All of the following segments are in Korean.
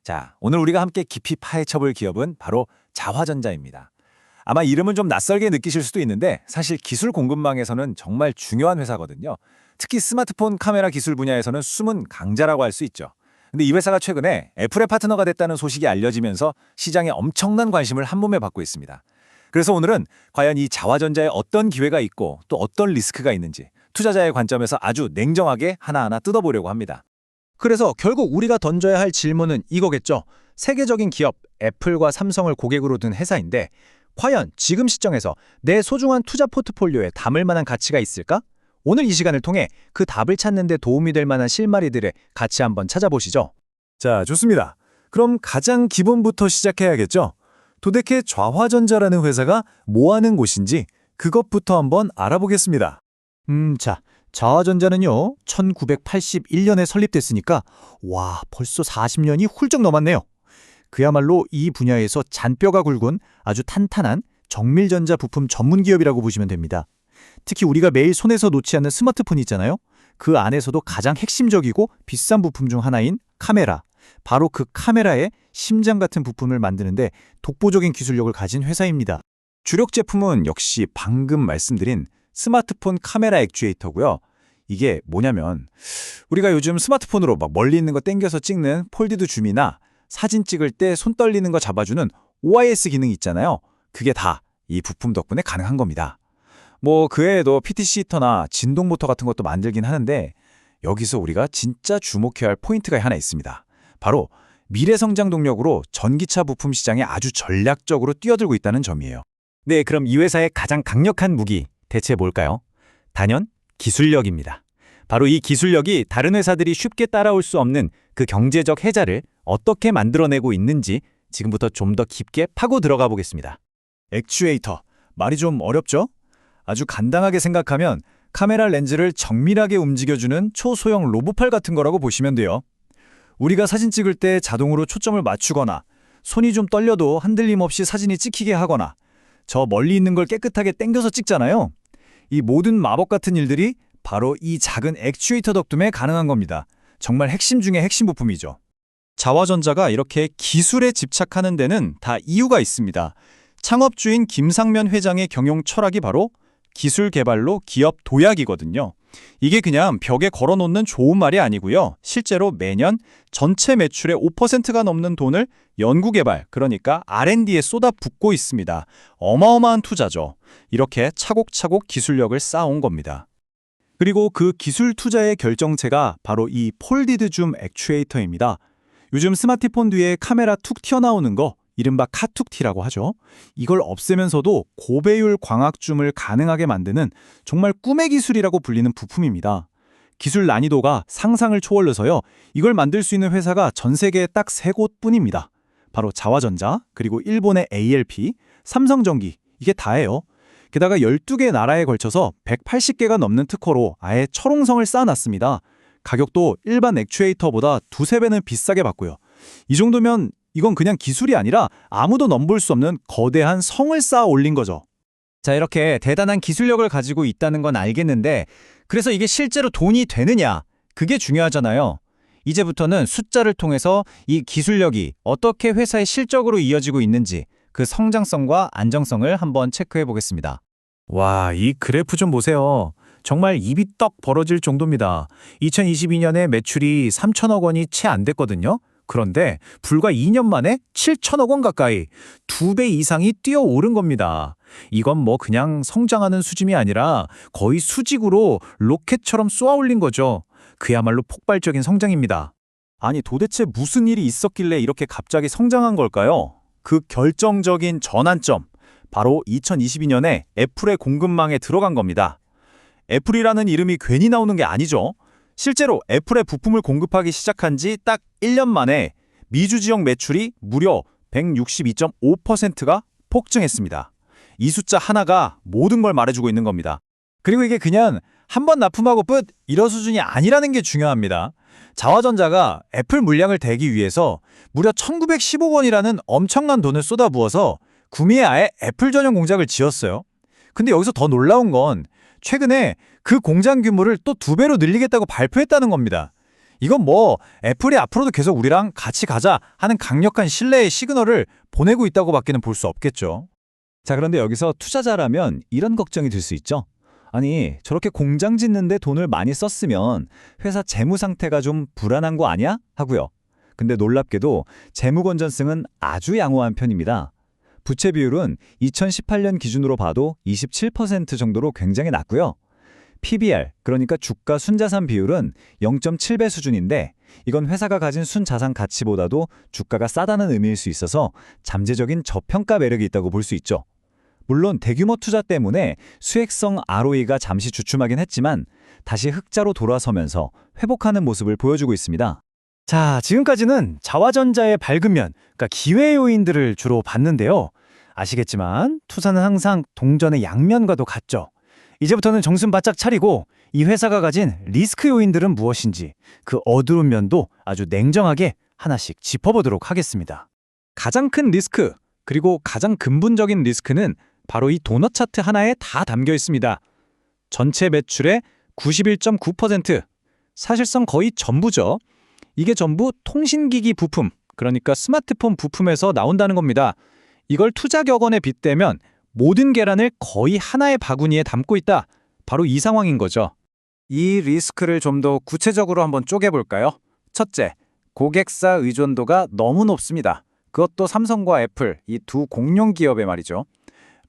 자, 오늘 우리가 함께 깊이 파헤쳐볼 기업은 바로 자화전자입니다. 아마 이름은 좀 낯설게 느끼실 수도 있는데 사실 기술 공급망에서는 정말 중요한 회사거든요. 특히 스마트폰 카메라 기술 분야에서는 숨은 강자라고 할 수 있죠. 근데 이 회사가 최근에 애플의 파트너가 됐다는 소식이 알려지면서 시장에 엄청난 관심을 한몸에 받고 있습니다. 그래서 오늘은 과연 이 자화전자에 어떤 기회가 있고 또 어떤 리스크가 있는지 투자자의 관점에서 아주 냉정하게 하나하나 뜯어보려고 합니다. 그래서 결국 우리가 던져야 할 질문은 이거겠죠. 세계적인 기업 애플과 삼성을 고객으로 둔 회사인데 과연 지금 시점에서 내 소중한 투자 포트폴리오에 담을 만한 가치가 있을까? 오늘 이 시간을 통해 그 답을 찾는 데 도움이 될 만한 실마리들을 같이 한번 찾아보시죠. 자, 좋습니다. 그럼 가장 기본부터 시작해야겠죠? 도대체 좌화전자라는 회사가 뭐 하는 곳인지 그것부터 한번 알아보겠습니다. 자, 자화전자는요. 1981년에 설립됐으니까 와, 벌써 40년이 훌쩍 넘었네요. 그야말로 이 분야에서 잔뼈가 굵은 아주 탄탄한 정밀전자 부품 전문 기업이라고 보시면 됩니다. 특히 우리가 매일 손에서 놓지 않는 스마트폰 있잖아요. 그 안에서도 가장 핵심적이고 비싼 부품 중 하나인 카메라. 바로 그 카메라의 심장 같은 부품을 만드는데 독보적인 기술력을 가진 회사입니다. 주력 제품은 역시 방금 말씀드린 스마트폰 카메라 액추에이터고요. 이게 뭐냐면 우리가 요즘 스마트폰으로 막 멀리 있는 거 땡겨서 찍는 폴디드 줌이나 사진 찍을 때 손 떨리는 거 잡아주는 OIS 기능이 있잖아요. 그게 다 이 부품 덕분에 가능한 겁니다. 뭐 그 외에도 PTC 히터나 진동 모터 같은 것도 만들긴 하는데 여기서 우리가 진짜 주목해야 할 포인트가 하나 있습니다. 바로 미래 성장 동력으로 전기차 부품 시장에 아주 전략적으로 뛰어들고 있다는 점이에요. 네, 그럼 이 회사의 가장 강력한 무기 대체 뭘까요? 단연 기술력입니다. 바로 이 기술력이 다른 회사들이 쉽게 따라올 수 없는 그 경제적 혜자를 어떻게 만들어내고 있는지 지금부터 좀 더 깊게 파고 들어가 보겠습니다. 액추에이터, 말이 좀 어렵죠? 아주 간단하게 생각하면 카메라 렌즈를 정밀하게 움직여주는 초소형 로봇팔 같은 거라고 보시면 돼요. 우리가 사진 찍을 때 자동으로 초점을 맞추거나 손이 좀 떨려도 흔들림 없이 사진이 찍히게 하거나 저 멀리 있는 걸 깨끗하게 당겨서 찍잖아요. 이 모든 마법 같은 일들이 바로 이 작은 액추에이터 덕분에 가능한 겁니다. 정말 핵심 중에 핵심 부품이죠. 자화전자가 이렇게 기술에 집착하는 데는 다 이유가 있습니다. 창업주인 김상면 회장의 경영 철학이 바로 기술 개발로 기업 도약이거든요. 이게 그냥 벽에 걸어놓는 좋은 말이 아니고요. 실제로 매년 전체 매출의 5%가 넘는 돈을 연구개발, 그러니까 R&D에 쏟아붓고 있습니다. 어마어마한 투자죠. 이렇게 차곡차곡 기술력을 쌓아온 겁니다. 그리고 그 기술 투자의 결정체가 바로 이 폴디드 줌 액추에이터입니다. 요즘 스마트폰 뒤에 카메라 툭 튀어나오는 거 이른바 카툭티라고 하죠. 이걸 없애면서도 고배율 광학줌을 가능하게 만드는 정말 꿈의 기술이라고 불리는 부품입니다. 기술 난이도가 상상을 초월해서요. 이걸 만들 수 있는 회사가 전 세계에 딱 3곳뿐입니다. 바로 자화전자, 그리고 일본의 ALP, 삼성전기, 이게 다예요. 게다가 12개 나라에 걸쳐서 180개가 넘는 특허로 아예 철옹성을 쌓아놨습니다. 가격도 일반 액추에이터보다 2~3배는 비싸게 받고요. 이 정도면 이건 그냥 기술이 아니라 아무도 넘볼 수 없는 거대한 성을 쌓아 올린 거죠. 자, 이렇게 대단한 기술력을 가지고 있다는 건 알겠는데 그래서 이게 실제로 돈이 되느냐? 그게 중요하잖아요. 이제부터는 숫자를 통해서 이 기술력이 어떻게 회사의 실적으로 이어지고 있는지 그 성장성과 안정성을 한번 체크해 보겠습니다. 와, 이 그래프 좀 보세요. 정말 입이 떡 벌어질 정도입니다. 2022년에 매출이 3천억 원이 채 안 됐거든요. 그런데 불과 2년 만에 7천억 원 가까이 2배 이상이 뛰어오른 겁니다. 이건 뭐 그냥 성장하는 수준이 아니라 거의 수직으로 로켓처럼 쏘아올린 거죠. 그야말로 폭발적인 성장입니다. 아니 도대체 무슨 일이 있었길래 이렇게 갑자기 성장한 걸까요? 그 결정적인 전환점, 바로 2022년에 애플의 공급망에 들어간 겁니다. 애플이라는 이름이 괜히 나오는 게 아니죠. 실제로 애플의 부품을 공급하기 시작한 지 딱 1년 만에 미주 지역 매출이 무려 162.5%가 폭증했습니다. 이 숫자 하나가 모든 걸 말해주고 있는 겁니다. 그리고 이게 그냥 한 번 납품하고 끝 이런 수준이 아니라는 게 중요합니다. 자화전자가 애플 물량을 대기 위해서 무려 1910억 원이라는 엄청난 돈을 쏟아부어서 구미에 아예 애플 전용 공장을 지었어요. 근데 여기서 더 놀라운 건 최근에 그 공장 규모를 또 2배로 늘리겠다고 발표했다는 겁니다. 이건 뭐 애플이 앞으로도 계속 우리랑 같이 가자 하는 강력한 신뢰의 시그널을 보내고 있다고밖에는 볼 수 없겠죠. 자, 그런데 여기서 투자자라면 이런 걱정이 들 수 있죠. 아니, 저렇게 공장 짓는데 돈을 많이 썼으면 회사 재무 상태가 좀 불안한 거 아니야? 하고요. 근데 놀랍게도 재무 건전성은 아주 양호한 편입니다. 부채 비율은 2018년 기준으로 봐도 27% 정도로 굉장히 낮고요. PBR, 그러니까 주가 순자산 비율은 0.7배 수준인데 이건 회사가 가진 순자산 가치보다도 주가가 싸다는 의미일 수 있어서 잠재적인 저평가 매력이 있다고 볼 수 있죠. 물론 대규모 투자 때문에 수익성 ROE가 잠시 주춤하긴 했지만 다시 흑자로 돌아서면서 회복하는 모습을 보여주고 있습니다. 자, 지금까지는 자화전자의 밝은 면, 그러니까 기회 요인들을 주로 봤는데요. 아시겠지만 투자는 항상 동전의 양면과도 같죠. 이제부터는 정신 바짝 차리고 이 회사가 가진 리스크 요인들은 무엇인지 그 어두운 면도 아주 냉정하게 하나씩 짚어보도록 하겠습니다. 가장 큰 리스크, 그리고 가장 근본적인 리스크는 바로 이 도넛 차트 하나에 다 담겨 있습니다. 전체 매출의 91.9%, 사실상 거의 전부죠. 이게 전부 통신기기 부품, 그러니까 스마트폰 부품에서 나온다는 겁니다. 이걸 투자 격언에 빗대면 모든 계란을 거의 하나의 바구니에 담고 있다. 바로 이 상황인 거죠. 이 리스크를 좀 더 구체적으로 한번 쪼개볼까요? 첫째, 고객사 의존도가 너무 높습니다. 그것도 삼성과 애플, 이 두 공룡 기업의 말이죠.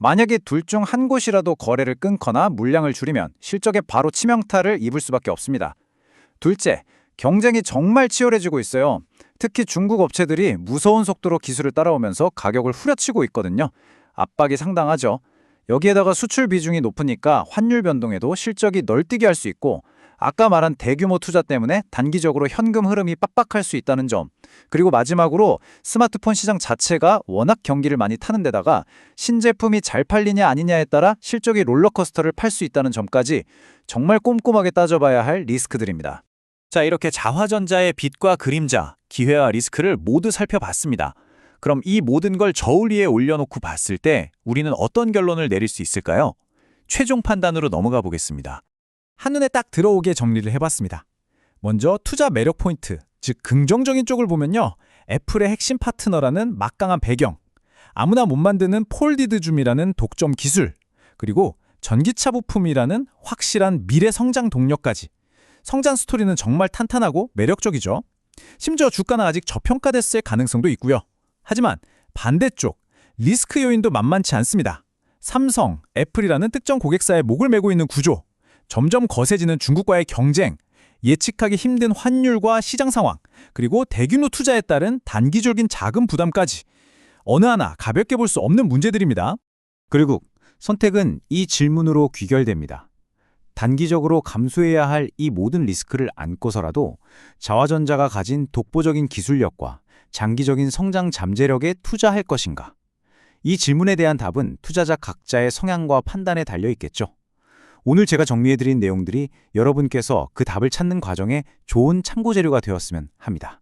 만약에 둘 중 한 곳이라도 거래를 끊거나 물량을 줄이면 실적에 바로 치명타를 입을 수밖에 없습니다. 둘째, 경쟁이 정말 치열해지고 있어요. 특히 중국 업체들이 무서운 속도로 기술을 따라오면서 가격을 후려치고 있거든요. 압박이 상당하죠. 여기에다가 수출 비중이 높으니까 환율 변동에도 실적이 널뛰게 할 수 있고 아까 말한 대규모 투자 때문에 단기적으로 현금 흐름이 빡빡할 수 있다는 점, 그리고 마지막으로 스마트폰 시장 자체가 워낙 경기를 많이 타는 데다가 신제품이 잘 팔리냐 아니냐에 따라 실적이 롤러코스터를 팔 수 있다는 점까지 정말 꼼꼼하게 따져봐야 할 리스크들입니다. 자, 이렇게 자화전자의 빛과 그림자, 기회와 리스크를 모두 살펴봤습니다. 그럼 이 모든 걸 저울 위에 올려놓고 봤을 때 우리는 어떤 결론을 내릴 수 있을까요? 최종 판단으로 넘어가 보겠습니다. 한눈에 딱 들어오게 정리를 해봤습니다. 먼저 투자 매력 포인트, 즉 긍정적인 쪽을 보면요. 애플의 핵심 파트너라는 막강한 배경, 아무나 못 만드는 폴디드 줌이라는 독점 기술, 그리고 전기차 부품이라는 확실한 미래 성장 동력까지. 성장 스토리는 정말 탄탄하고 매력적이죠. 심지어 주가는 아직 저평가됐을 가능성도 있고요. 하지만 반대쪽, 리스크 요인도 만만치 않습니다. 삼성, 애플이라는 특정 고객사에 목을 메고 있는 구조, 점점 거세지는 중국과의 경쟁, 예측하기 힘든 환율과 시장 상황, 그리고 대규모 투자에 따른 단기적인 자금 부담까지 어느 하나 가볍게 볼 수 없는 문제들입니다. 그리고 선택은 이 질문으로 귀결됩니다. 단기적으로 감수해야 할 이 모든 리스크를 안고서라도 자화전자가 가진 독보적인 기술력과 장기적인 성장 잠재력에 투자할 것인가? 이 질문에 대한 답은 투자자 각자의 성향과 판단에 달려 있겠죠. 오늘 제가 정리해드린 내용들이 여러분께서 그 답을 찾는 과정에 좋은 참고 재료가 되었으면 합니다.